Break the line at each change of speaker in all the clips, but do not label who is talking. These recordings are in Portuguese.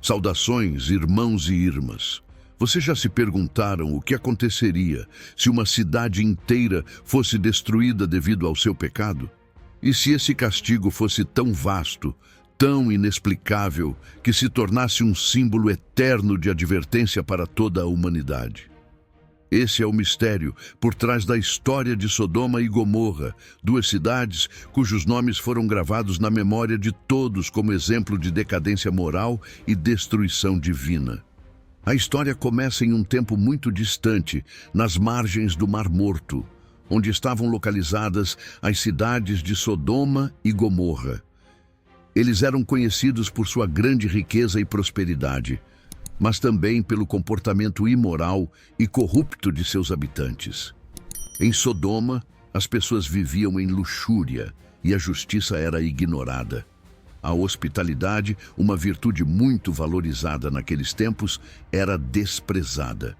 Saudações, irmãos e irmãs. Vocês já se perguntaram o que aconteceria se uma cidade inteira fosse destruída devido ao seu pecado? E se esse castigo fosse tão vasto, tão inexplicável, que se tornasse um símbolo eterno de advertência para toda a humanidade? Esse é o mistério por trás da história de Sodoma e Gomorra, duas cidades cujos nomes foram gravados na memória de todos como exemplo de decadência moral e destruição divina. A história começa em um tempo muito distante, nas margens do Mar Morto, onde estavam localizadas as cidades de Sodoma e Gomorra. Eles eram conhecidos por sua grande riqueza e prosperidade, mas também pelo comportamento imoral e corrupto de seus habitantes. Em Sodoma, as pessoas viviam em luxúria e a justiça era ignorada. A hospitalidade, uma virtude muito valorizada naqueles tempos, era desprezada.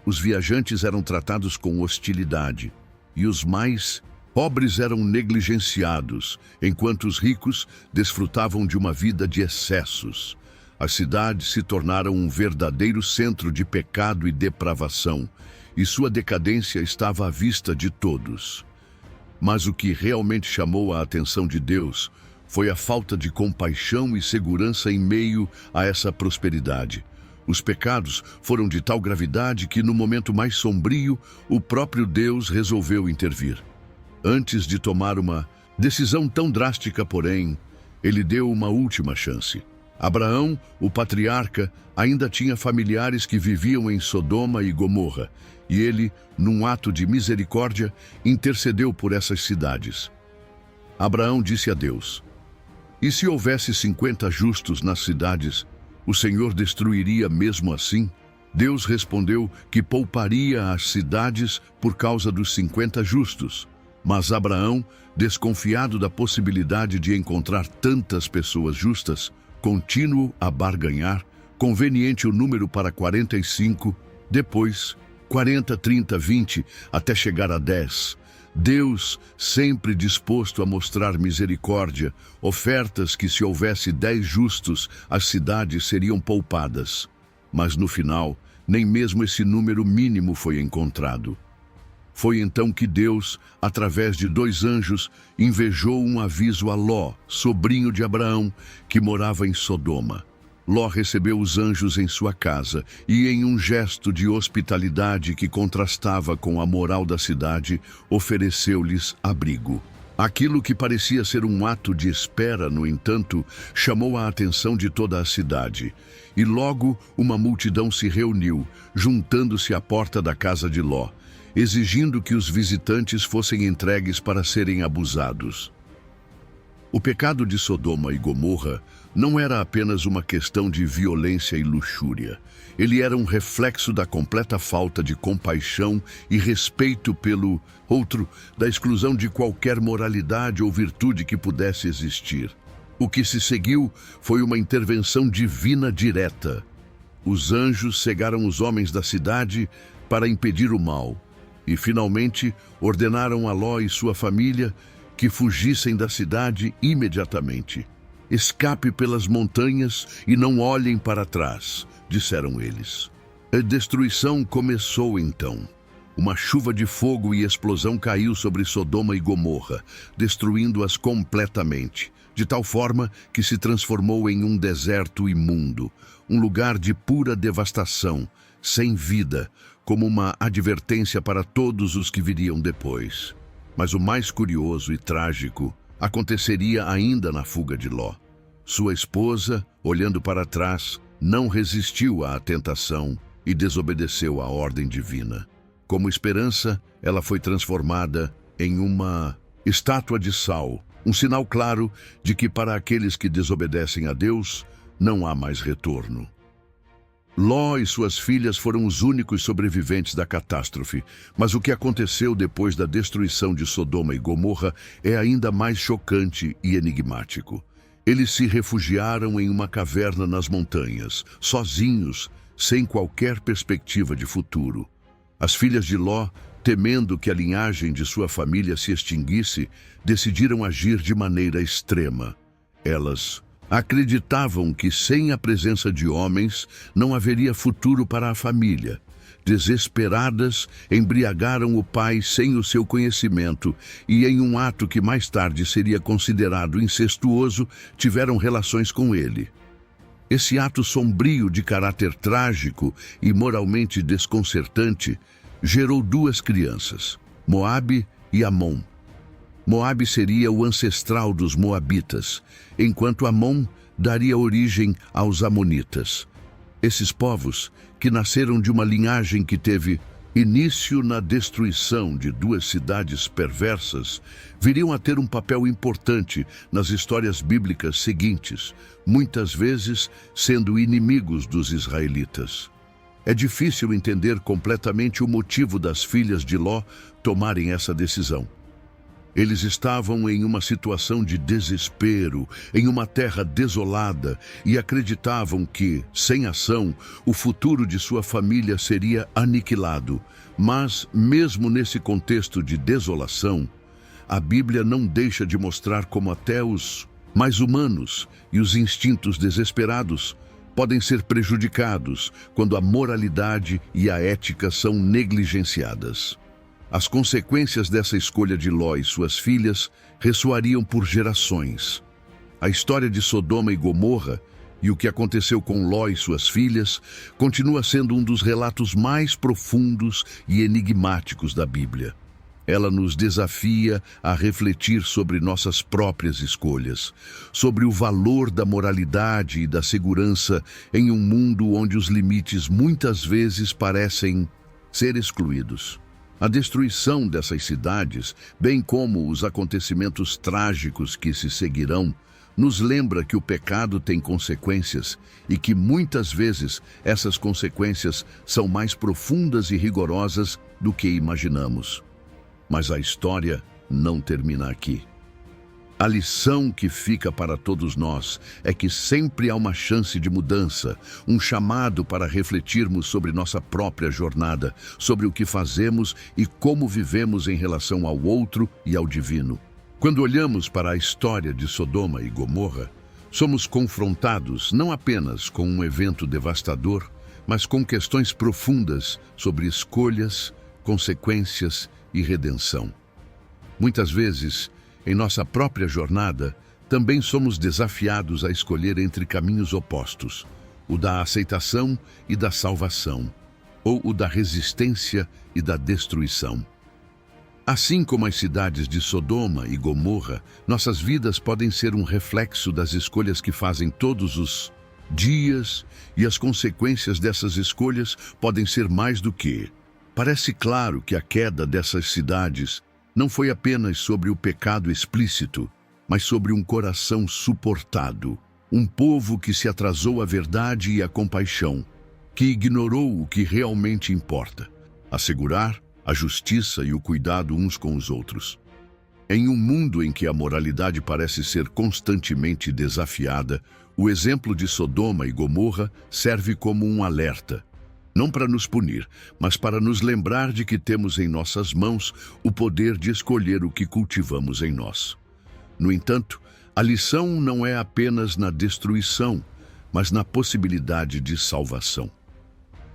Os viajantes eram tratados com hostilidade e os mais pobres eram negligenciados, enquanto os ricos desfrutavam de uma vida de excessos. As cidades se tornaram um verdadeiro centro de pecado e depravação, e sua decadência estava à vista de todos. Mas o que realmente chamou a atenção de Deus foi a falta de compaixão e segurança em meio a essa prosperidade. Os pecados foram de tal gravidade que, no momento mais sombrio, o próprio Deus resolveu intervir. Antes de tomar uma decisão tão drástica, porém, ele deu uma última chance. Abraão, o patriarca, ainda tinha familiares que viviam em Sodoma e Gomorra, e ele, num ato de misericórdia, intercedeu por essas cidades. Abraão disse a Deus: "E se houvesse 50 justos nas cidades, o Senhor destruiria mesmo assim?" Deus respondeu que pouparia as cidades por causa dos 50 justos. Mas Abraão, desconfiado da possibilidade de encontrar tantas pessoas justas, continuou a barganhar, conveniente o número para 45, depois 40, 30, 20, até chegar a 10. Deus, sempre disposto a mostrar misericórdia, ofertas que, se houvesse 10 justos, as cidades seriam poupadas. Mas no final, nem mesmo esse número mínimo foi encontrado. Foi então que Deus, através de 2 anjos, invejou um aviso a Ló, sobrinho de Abraão, que morava em Sodoma. Ló recebeu os anjos em sua casa e, em um gesto de hospitalidade que contrastava com a moral da cidade, ofereceu-lhes abrigo. Aquilo que parecia ser um ato de espera, no entanto, chamou a atenção de toda a cidade. E logo uma multidão se reuniu, juntando-se à porta da casa de Ló, exigindo que os visitantes fossem entregues para serem abusados. O pecado de Sodoma e Gomorra não era apenas uma questão de violência e luxúria. Ele era um reflexo da completa falta de compaixão e respeito pelo outro, da exclusão de qualquer moralidade ou virtude que pudesse existir. O que se seguiu foi uma intervenção divina direta. Os anjos cegaram os homens da cidade para impedir o mal. E, finalmente, ordenaram a Ló e sua família que fugissem da cidade imediatamente. "Escape pelas montanhas e não olhem para trás", disseram eles. A destruição começou então. Uma chuva de fogo e explosão caiu sobre Sodoma e Gomorra, destruindo-as completamente, de tal forma que se transformou em um deserto imundo, um lugar de pura devastação, sem vida, como uma advertência para todos os que viriam depois. Mas o mais curioso e trágico aconteceria ainda na fuga de Ló. Sua esposa, olhando para trás, não resistiu à tentação e desobedeceu à ordem divina. Como esperança, ela foi transformada em uma estátua de sal, um sinal claro de que para aqueles que desobedecem a Deus, não há mais retorno. Ló e suas filhas foram os únicos sobreviventes da catástrofe, mas o que aconteceu depois da destruição de Sodoma e Gomorra é ainda mais chocante e enigmático. Eles se refugiaram em uma caverna nas montanhas, sozinhos, sem qualquer perspectiva de futuro. As filhas de Ló, temendo que a linhagem de sua família se extinguisse, decidiram agir de maneira extrema. Elas Acreditavam que sem a presença de homens não haveria futuro para a família. Desesperadas, embriagaram o pai sem o seu conhecimento e, em um ato que mais tarde seria considerado incestuoso, tiveram relações com ele. Esse ato sombrio de caráter trágico e moralmente desconcertante gerou duas crianças, Moabe e Amon. Moabe seria o ancestral dos moabitas, enquanto Amon daria origem aos amonitas. Esses povos, que nasceram de uma linhagem que teve início na destruição de duas cidades perversas, viriam a ter um papel importante nas histórias bíblicas seguintes, muitas vezes sendo inimigos dos israelitas. É difícil entender completamente o motivo das filhas de Ló tomarem essa decisão. Eles estavam em uma situação de desespero, em uma terra desolada, e acreditavam que, sem ação, o futuro de sua família seria aniquilado. Mas, mesmo nesse contexto de desolação, a Bíblia não deixa de mostrar como até os mais humanos e os instintos desesperados podem ser prejudicados quando a moralidade e a ética são negligenciadas. As consequências dessa escolha de Ló e suas filhas ressoariam por gerações. A história de Sodoma e Gomorra e o que aconteceu com Ló e suas filhas continua sendo um dos relatos mais profundos e enigmáticos da Bíblia. Ela nos desafia a refletir sobre nossas próprias escolhas, sobre o valor da moralidade e da segurança em um mundo onde os limites muitas vezes parecem ser excluídos. A destruição dessas cidades, bem como os acontecimentos trágicos que se seguirão, nos lembra que o pecado tem consequências e que muitas vezes essas consequências são mais profundas e rigorosas do que imaginamos. Mas a história não termina aqui. A lição que fica para todos nós é que sempre há uma chance de mudança, um chamado para refletirmos sobre nossa própria jornada, sobre o que fazemos e como vivemos em relação ao outro e ao divino. Quando olhamos para a história de Sodoma e Gomorra, somos confrontados não apenas com um evento devastador, mas com questões profundas sobre escolhas, consequências e redenção. Muitas vezes, em nossa própria jornada, também somos desafiados a escolher entre caminhos opostos, o da aceitação e da salvação, ou o da resistência e da destruição. Assim como as cidades de Sodoma e Gomorra, nossas vidas podem ser um reflexo das escolhas que fazem todos os dias, e as consequências dessas escolhas podem ser mais do que. Parece claro que a queda dessas cidades não foi apenas sobre o pecado explícito, mas sobre um coração suportado, um povo que se atrasou à verdade e à compaixão, que ignorou o que realmente importa, assegurar a justiça e o cuidado uns com os outros. Em um mundo em que a moralidade parece ser constantemente desafiada, o exemplo de Sodoma e Gomorra serve como um alerta. Não para nos punir, mas para nos lembrar de que temos em nossas mãos o poder de escolher o que cultivamos em nós. No entanto, a lição não é apenas na destruição, mas na possibilidade de salvação.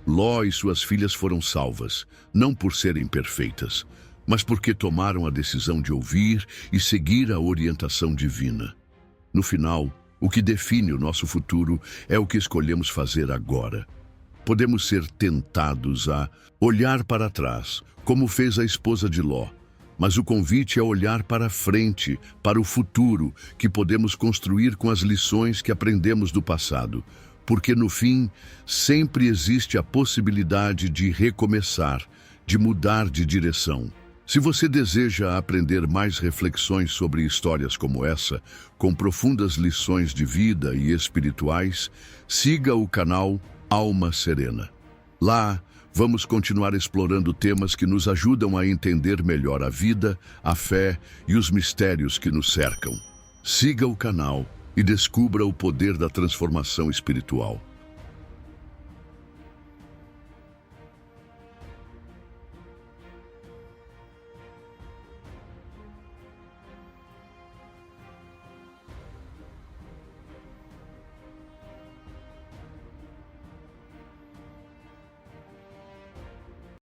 Ló e suas filhas foram salvas, não por serem perfeitas, mas porque tomaram a decisão de ouvir e seguir a orientação divina. No final, o que define o nosso futuro é o que escolhemos fazer agora. Podemos ser tentados a olhar para trás, como fez a esposa de Ló, mas o convite é olhar para frente, para o futuro, que podemos construir com as lições que aprendemos do passado, porque no fim, sempre existe a possibilidade de recomeçar, de mudar de direção. Se você deseja aprender mais reflexões sobre histórias como essa, com profundas lições de vida e espirituais, siga o canal Alma Serena. Lá, vamos continuar explorando temas que nos ajudam a entender melhor a vida, a fé e os mistérios que nos cercam. Siga o canal e descubra o poder da transformação espiritual.